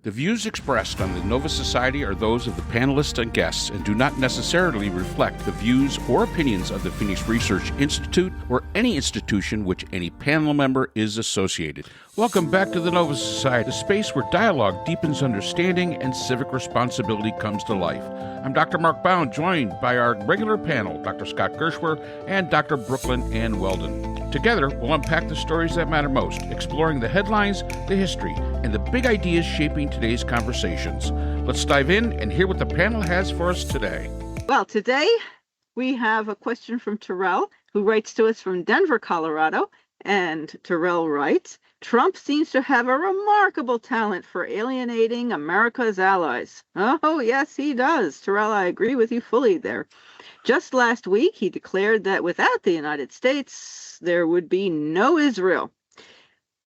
The views expressed on the Nova Society are those of the panelists and guests and do not necessarily reflect the views or opinions of the Phoenix Research Institute or any institution which any panel member is associated. Welcome back to the Nova Society, a space where dialogue deepens understanding and civic responsibility comes to life. I'm Dr. Mark Bound, joined by our regular panel, Dr. Scott Gershwer and Dr. Brooklyn Ann Weldon. Together, we'll unpack the stories that matter most, exploring the headlines, the history, and the big ideas shaping today's conversations. Let's dive in and hear what the panel has for us today. Well, today we have a question from Tyrell, who writes to us from Denver, Colorado. And Tyrell writes, Trump seems to have a remarkable talent for alienating America's allies. Oh, yes, he does. Tyrell, I agree with you fully there. Just last week, he declared that without the United States, there would be no Israel.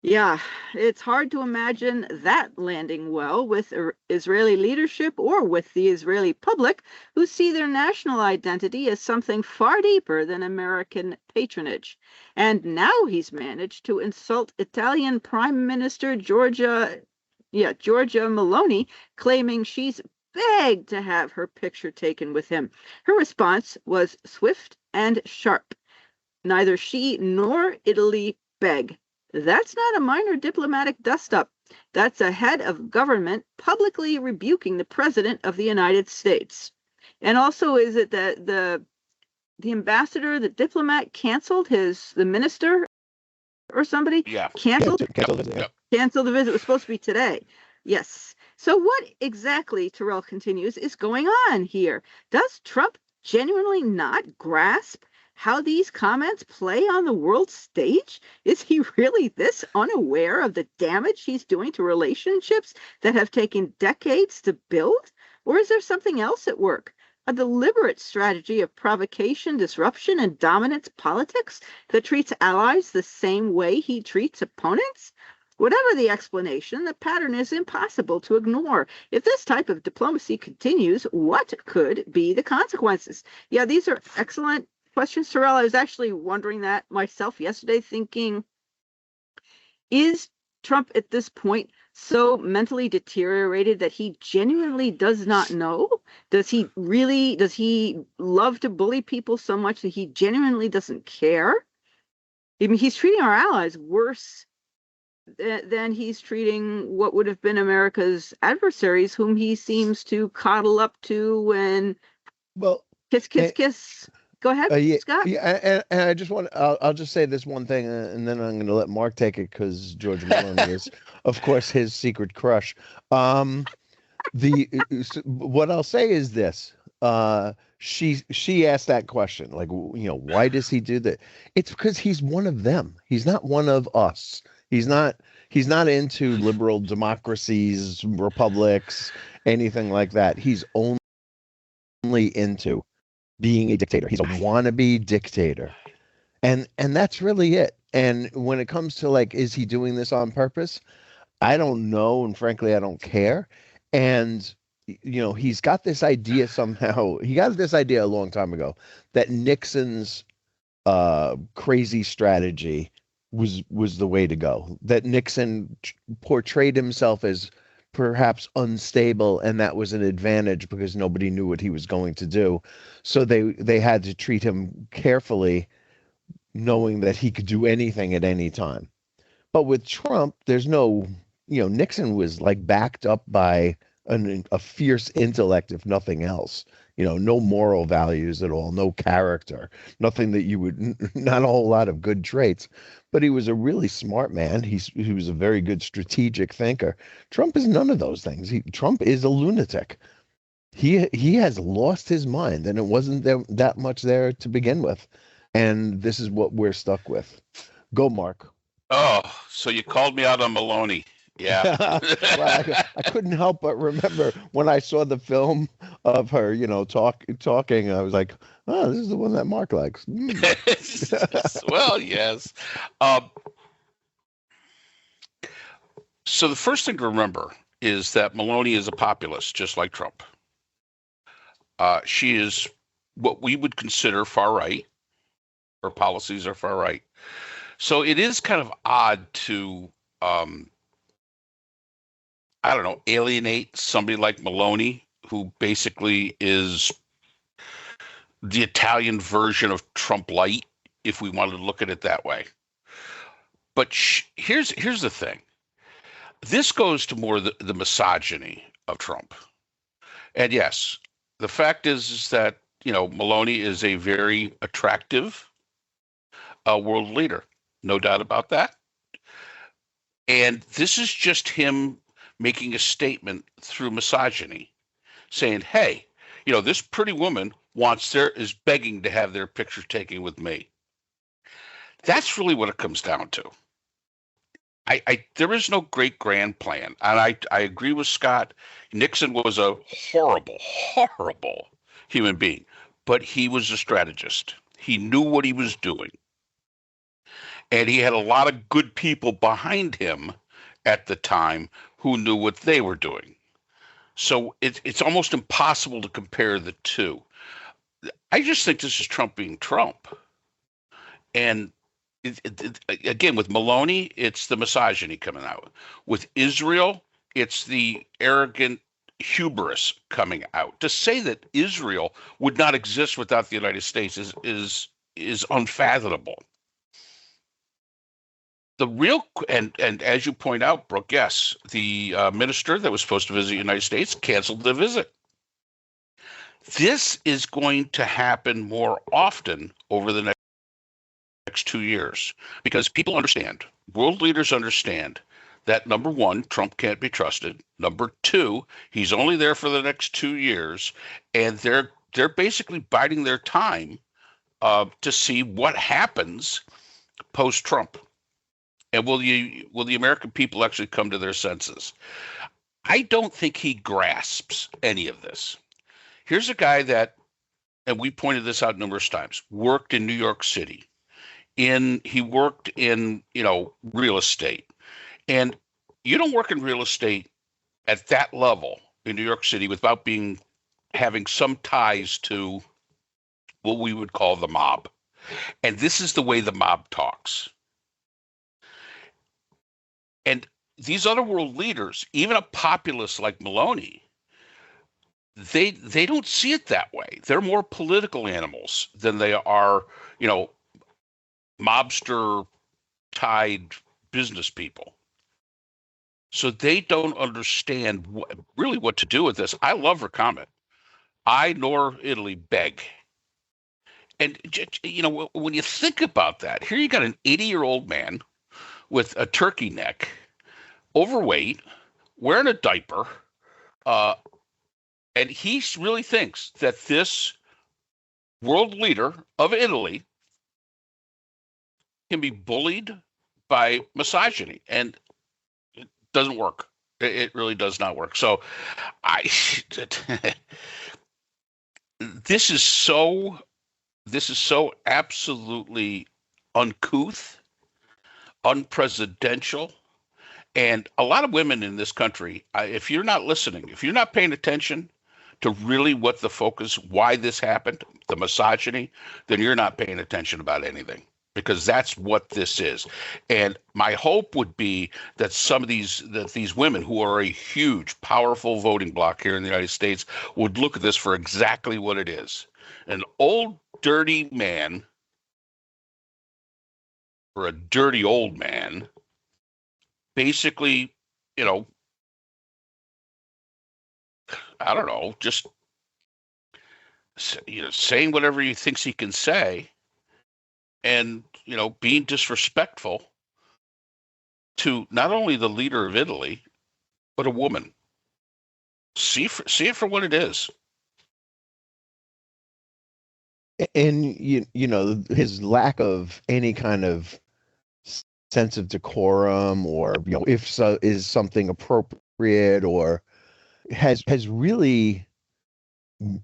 Yeah, it's hard to imagine that landing well with Israeli leadership or with the Israeli public, who see their national identity as something far deeper than American patronage. And now he's managed to insult Italian Prime Minister Giorgia Meloni, claiming she's begged to have her picture taken with him. Her response was swift and sharp. Neither she nor Italy beg. That's not a minor diplomatic dust-up. That's a head of government publicly rebuking the president of the United States. And also, is it that the ambassador, the diplomat, canceled the minister or somebody? Yeah. Canceled the visit. It was supposed to be today. Yes. So what exactly, Tyrell continues, is going on here? Does Trump genuinely not grasp how these comments play on the world stage? Is he really this unaware of the damage he's doing to relationships that have taken decades to build? Or is there something else at work? A deliberate strategy of provocation, disruption, and dominance politics that treats allies the same way he treats opponents? Whatever the explanation, the pattern is impossible to ignore. If this type of diplomacy continues, what could be the consequences? Yeah, these are excellent questions, Tyrell. I was actually wondering that myself yesterday, thinking, is Trump at this point so mentally deteriorated that he genuinely does not know? Does he love to bully people so much that he genuinely doesn't care? I mean, he's treating our allies worse than he's treating what would have been America's adversaries, whom he seems to coddle up to and kiss. Go ahead, Scott. Yeah, and I just want I'll just say this one thing, and then I'm going to let Mark take it because Giorgia Meloni is, of course, his secret crush. What I'll say is this: she asked that question, like, why does he do that? It's because he's one of them. He's not one of us. He's not into liberal democracies, republics, anything like that. He's only into being a dictator. He's a wannabe dictator. And that's really it. And when it comes to, like, is he doing this on purpose? I don't know. And frankly, I don't care. And, he's got this idea somehow. He got this idea a long time ago that Nixon's crazy strategy was the way to go. That Nixon portrayed himself as perhaps unstable, and that was an advantage because nobody knew what he was going to do. So they had to treat him carefully, knowing that he could do anything at any time. But with Trump, there's no, Nixon was like backed up by a fierce intellect, if nothing else. No moral values at all, no character, nothing that you would, not a whole lot of good traits. But he was a really smart man. He was a very good strategic thinker. Trump is none of those things. Trump is a lunatic. He has lost his mind, and it wasn't that much there to begin with. And this is what we're stuck with. Go, Mark. Oh, so you called me out on Meloni. Yeah. Well, I couldn't help but remember when I saw the film of her, talking. I was like, oh, this is the one that Mark likes. Well, yes. So the first thing to remember is that Meloni is a populist, just like Trump. She is what we would consider far right. Her policies are far right. So it is kind of odd to I don't know, alienate somebody like Meloni, who basically is the Italian version of Trump light, if we wanted to look at it that way. But here's the thing. This goes to more the misogyny of Trump. And yes, the fact is that, Meloni is a very attractive world leader. No doubt about that. And this is just him making a statement through misogyny, saying, hey, this pretty woman is begging to have their picture taken with me. That's really what it comes down to. There is no great grand plan. And I agree with Scott. Nixon was a horrible, horrible human being, but he was a strategist. He knew what he was doing. And he had a lot of good people behind him at the time who knew what they were doing. So it's almost impossible to compare the two. I just think this is Trump being Trump. And again, with Meloni, it's the misogyny coming out. With Israel, it's the arrogant hubris coming out. To say that Israel would not exist without the United States is unfathomable. The real, and as you point out, Brooke, yes, the minister that was supposed to visit the United States canceled the visit. This is going to happen more often over the next 2 years because people understand, world leaders understand that, number one, Trump can't be trusted. Number two, he's only there for the next 2 years, and they're basically biding their time to see what happens post-Trump. And will the American people actually come to their senses? I don't think he grasps any of this. Here's a guy that, and we pointed this out numerous times, worked in New York City. He worked in, real estate. And you don't work in real estate at that level in New York City without having some ties to what we would call the mob. And this is the way the mob talks. And these other world leaders, even a populist like Meloni, they don't see it that way. They're more political animals than they are, mobster-tied business people. So they don't understand really what to do with this. I love her comment. I nor Italy beg. And, when you think about that, here you got an 80-year-old man with a turkey neck, overweight, wearing a diaper, and he really thinks that this world leader of Italy can be bullied by misogyny, and it doesn't work. It really does not work. So this is so absolutely uncouth, unpresidential. And a lot of women in this country, if you're not listening, if you're not paying attention to really what the focus, why this happened, the misogyny, then you're not paying attention about anything, because that's what this is. And my hope would be that these women who are a huge, powerful voting bloc here in the United States would look at this for exactly what it is. An old, dirty man, or a dirty old man, basically, I don't know, just, saying whatever he thinks he can say, and, being disrespectful to not only the leader of Italy, but a woman. See it for what it is. And, his lack of any kind of sense of decorum, or if so is something appropriate, or has really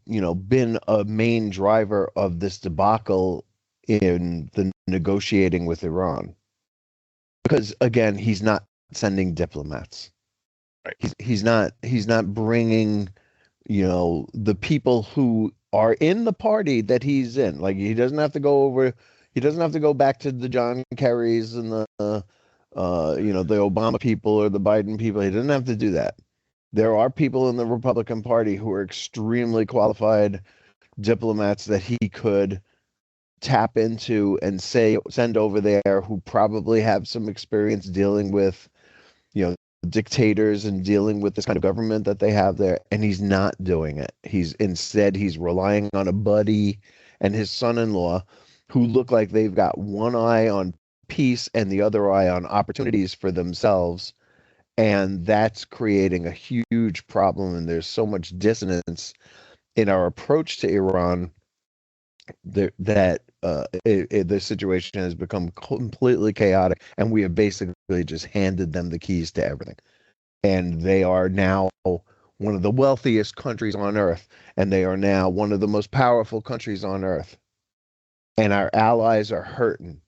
been a main driver of this debacle in the negotiating with Iran, because again, he's not sending diplomats, right? He's not bringing the people who are in the party that he's in. Like, he doesn't have to go back to the John Kerrys and the Obama people or the Biden people. He doesn't have to do that. There are people in the Republican Party who are extremely qualified diplomats that he could tap into and send over there, who probably have some experience dealing with, dictators and dealing with this kind of government that they have there, and he's not doing it. He's relying on a buddy and his son-in-law, who look like they've got one eye on peace and the other eye on opportunities for themselves, and that's creating a huge problem. And there's so much dissonance in our approach to Iran that the situation has become completely chaotic, and we have basically just handed them the keys to everything. And they are now one of the wealthiest countries on earth, and they are now one of the most powerful countries on earth. And our allies are hurting.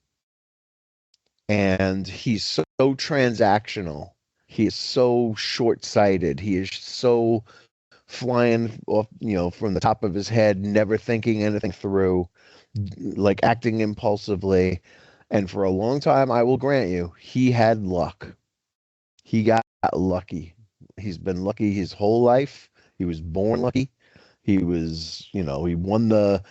And he's so transactional. He is so short-sighted. He is so flying off, from the top of his head, never thinking anything through, like acting impulsively. And for a long time, I will grant you, he had luck. He got lucky. He's been lucky his whole life. He was born lucky. He was, he won the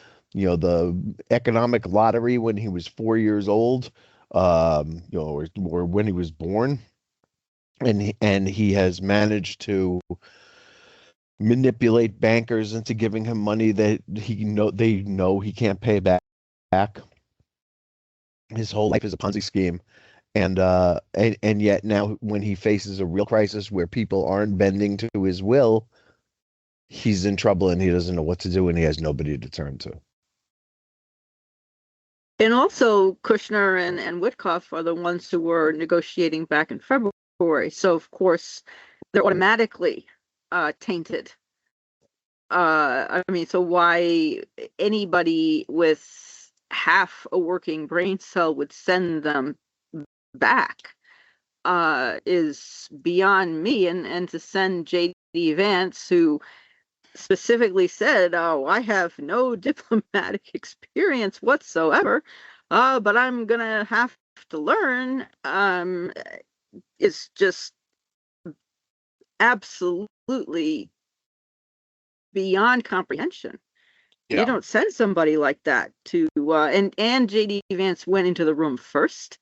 economic lottery when he was 4 years old, or when he was born. And he has managed to manipulate bankers into giving him money that they know he can't pay back. His whole life is a Ponzi scheme. And yet now, when he faces a real crisis where people aren't bending to his will, he's in trouble and he doesn't know what to do, and he has nobody to turn to. And also, Kushner and Witkoff are the ones who were negotiating back in February. So, of course, they're automatically tainted. So why anybody with half a working brain cell would send them back is beyond me. And to send J.D. Vance, who specifically said, "Oh, I have no diplomatic experience whatsoever, but I'm gonna have to learn," is just absolutely beyond comprehension. Yeah. You don't send somebody like that to and J.D. Vance went into the room first.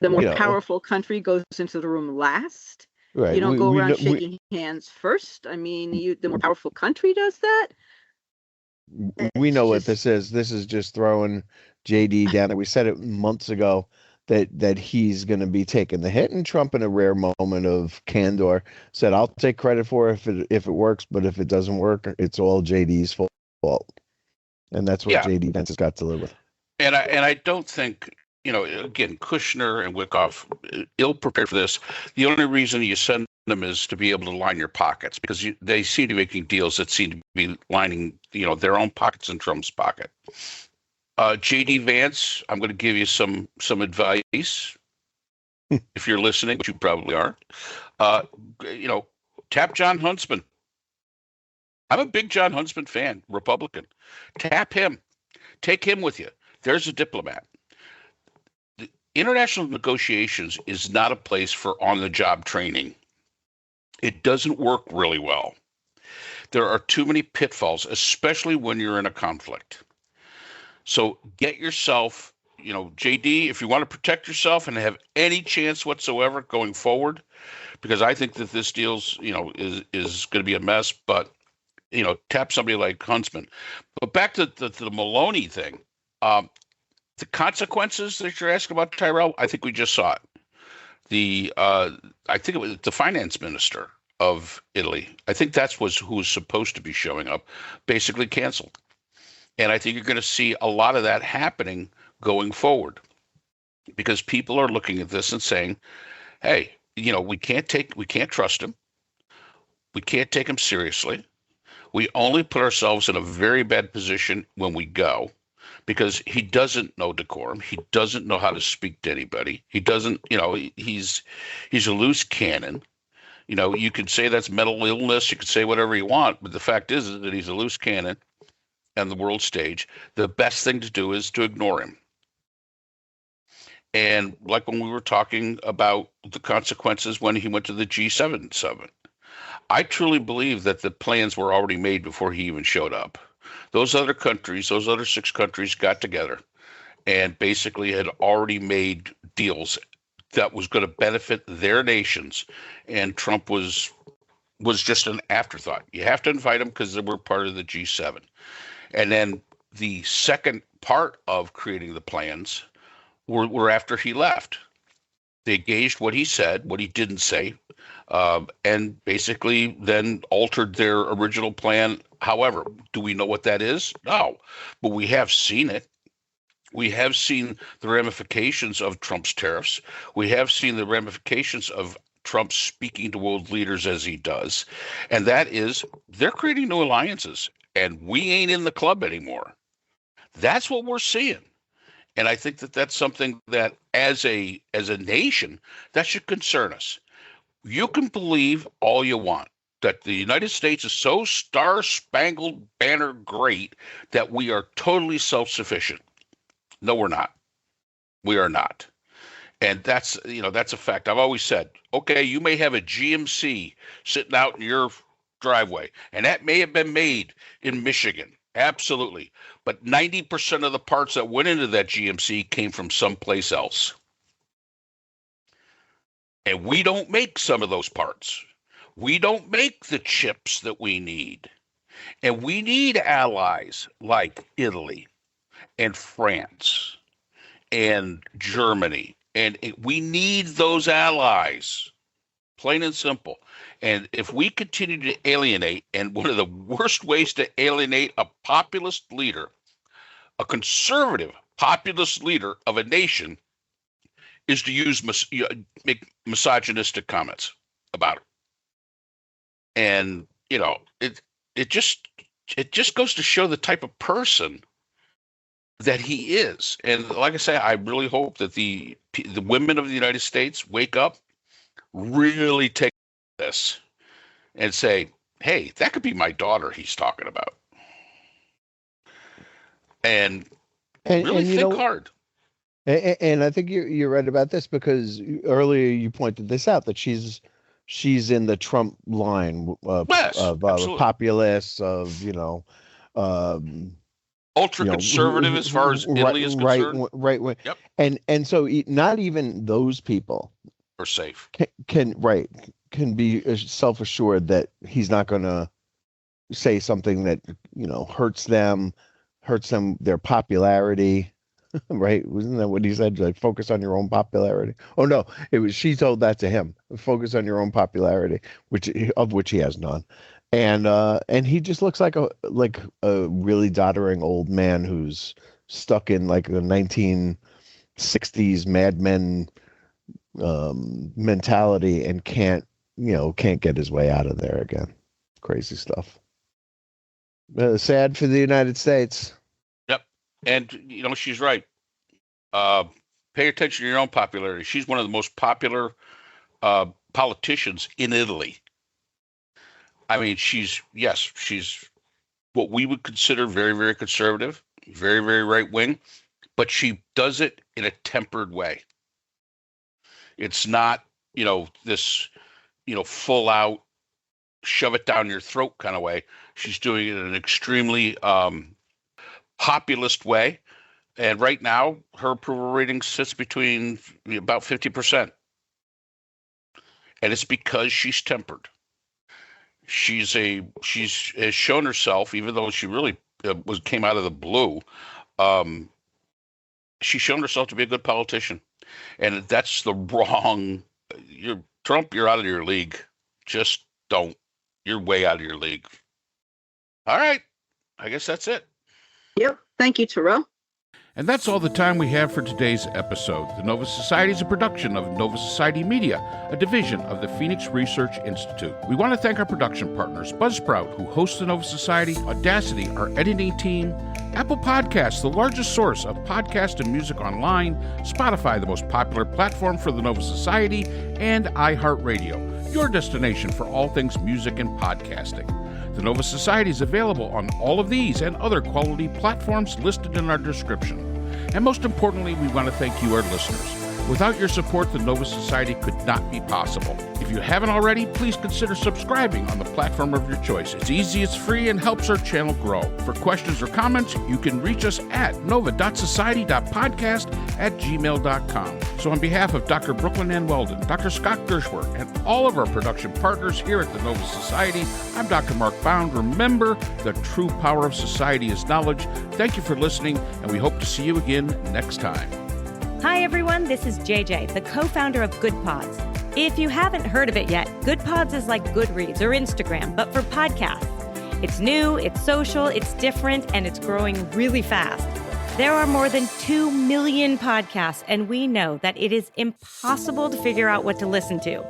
The more powerful country goes into the room last. Right. You don't go around shaking hands first. I mean, the more powerful country does that. We know what this is. This is just throwing JD down there. We said it months ago that he's going to be taking the hit, and Trump, in a rare moment of candor, said, "I'll take credit for it if it works, but if it doesn't work, it's all JD's fault." And that's what JD Vance has got to live with. And I don't think, again, Kushner and Witkoff, ill prepared for this. The only reason you send them is to be able to line your pockets, because they seem to be making deals that seem to be lining, their own pockets and Trump's pocket. J.D. Vance, I'm going to give you some advice. If you're listening, which you probably aren't, tap John Huntsman. I'm a big John Huntsman fan, Republican. Tap him. Take him with you. There's a diplomat. The international negotiations is not a place for on-the-job training. It doesn't work really well. There are too many pitfalls, especially when you're in a conflict. So get yourself, JD, if you want to protect yourself and have any chance whatsoever going forward, because I think that this deal's, is going to be a mess, but, tap somebody like Huntsman. But back to the Meloni thing, the consequences that you're asking about, Tyrell, I think we just saw it. I think it was the finance minister of Italy. I think who was supposed to be showing up, basically canceled. And I think you're going to see a lot of that happening going forward, because people are looking at this and saying, hey, we can't trust him. We can't take him seriously. We only put ourselves in a very bad position when we go, because he doesn't know decorum. He doesn't know how to speak to anybody. He doesn't, he's a loose cannon. You could say that's mental illness. You could say whatever you want, but the fact is that he's a loose cannon on the world stage. The best thing to do is to ignore him. And like when we were talking about the consequences when he went to the G7 summit, I truly believe that the plans were already made before he even showed up. Those other countries, those other 6 countries got together and basically had already made deals that was going to benefit their nations. And Trump was just an afterthought. You have to invite him because they were part of the G7. And then the second part of creating the plans were after he left. They gauged what he said, what he didn't say, and basically then altered their original plan. However, do we know what that is? No, but we have seen it. We have seen the ramifications of Trump's tariffs. We have seen the ramifications of Trump speaking to world leaders as he does. And that is they're creating new alliances, and we ain't in the club anymore. That's what we're seeing. And I think that that's something that as a nation, that should concern us. You can believe all you want that the United States is so star-spangled banner great that we are totally self-sufficient. No, we're not. We are not. And that's a fact. I've always said, okay, you may have a GMC sitting out in your driveway, and that may have been made in Michigan. Absolutely. But 90% of the parts that went into that GMC came from someplace else. And we don't make some of those parts. We don't make the chips that we need. And we need allies like Italy and France and Germany. And we need those allies, plain and simple. And if we continue to alienate, and one of the worst ways to alienate a populist leader, a conservative populist leader of a nation, is to make misogynistic comments about it. And it just goes to show the type of person that he is. And like I say, I really hope that the women of the United States wake up, really take this and say, hey, that could be my daughter he's talking about. And really think hard. And I think you're right about this, because earlier you pointed this out, that she's in the Trump line of populists, of ultra conservative as far as Italy is concerned. Right. Yep. And so not even those people are safe. Can be self-assured that he's not going to say something that hurts them, their popularity. Right? Wasn't that what he said? Like, focus on your own popularity. Oh no, she told that to him. Focus on your own popularity, which he has none. And he just looks like a really doddering old man who's stuck in like the 1960s Mad Men mentality and can't get his way out of there again. Crazy stuff. Sad for the United States. Yep. And she's right. Pay attention to your own popularity. She's one of the most popular politicians in Italy. I mean, she's what we would consider very, very conservative, very, very right wing, but she does it in a tempered way. It's not, this, full out, shove it down your throat kind of way. She's doing it in an extremely populist way. And right now, her approval rating sits between about 50%. And it's because she's tempered. She has shown herself, even though she really came out of the blue, she's shown herself to be a good politician. And that's the wrong. Trump, you're out of your league. Just don't. You're way out of your league. All right. I guess that's it. Yep. Thank you, Tyrell. And that's all the time we have for today's episode. The Nova Society is a production of Nova Society Media, a division of the Phoenix Research Institute. We want to thank our production partners, Buzzsprout, who hosts the Nova Society, Audacity, our editing team, Apple Podcasts, the largest source of podcast and music online, Spotify, the most popular platform for the Nova Society, and iHeartRadio, your destination for all things music and podcasting. The Nova Society is available on all of these and other quality platforms listed in our description. And most importantly, we want to thank you, our listeners. Without your support, the Nova Society could not be possible. If you haven't already, please consider subscribing on the platform of your choice. It's easy, it's free, and helps our channel grow. For questions or comments, you can reach us at nova.society.podcast@gmail.com. So on behalf of Dr. Brooklyn Ann Weldon, Dr. Scott Gershworth, and all of our production partners here at the Nova Society, I'm Dr. Mark Bound. Remember, the true power of society is knowledge. Thank you for listening, and we hope to see you again next time. Hi, everyone. This is JJ, the co-founder of Good Pods. If you haven't heard of it yet, Good Pods is like Goodreads or Instagram, but for podcasts. It's new, it's social, it's different, and it's growing really fast. There are more than 2 million podcasts, and we know that it is impossible to figure out what to listen to.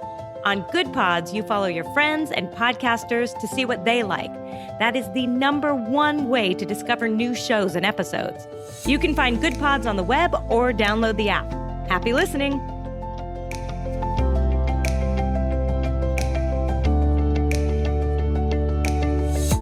On Good Pods, you follow your friends and podcasters to see what they like. That is the #1 way to discover new shows and episodes. You can find Good Pods on the web or download the app. Happy listening!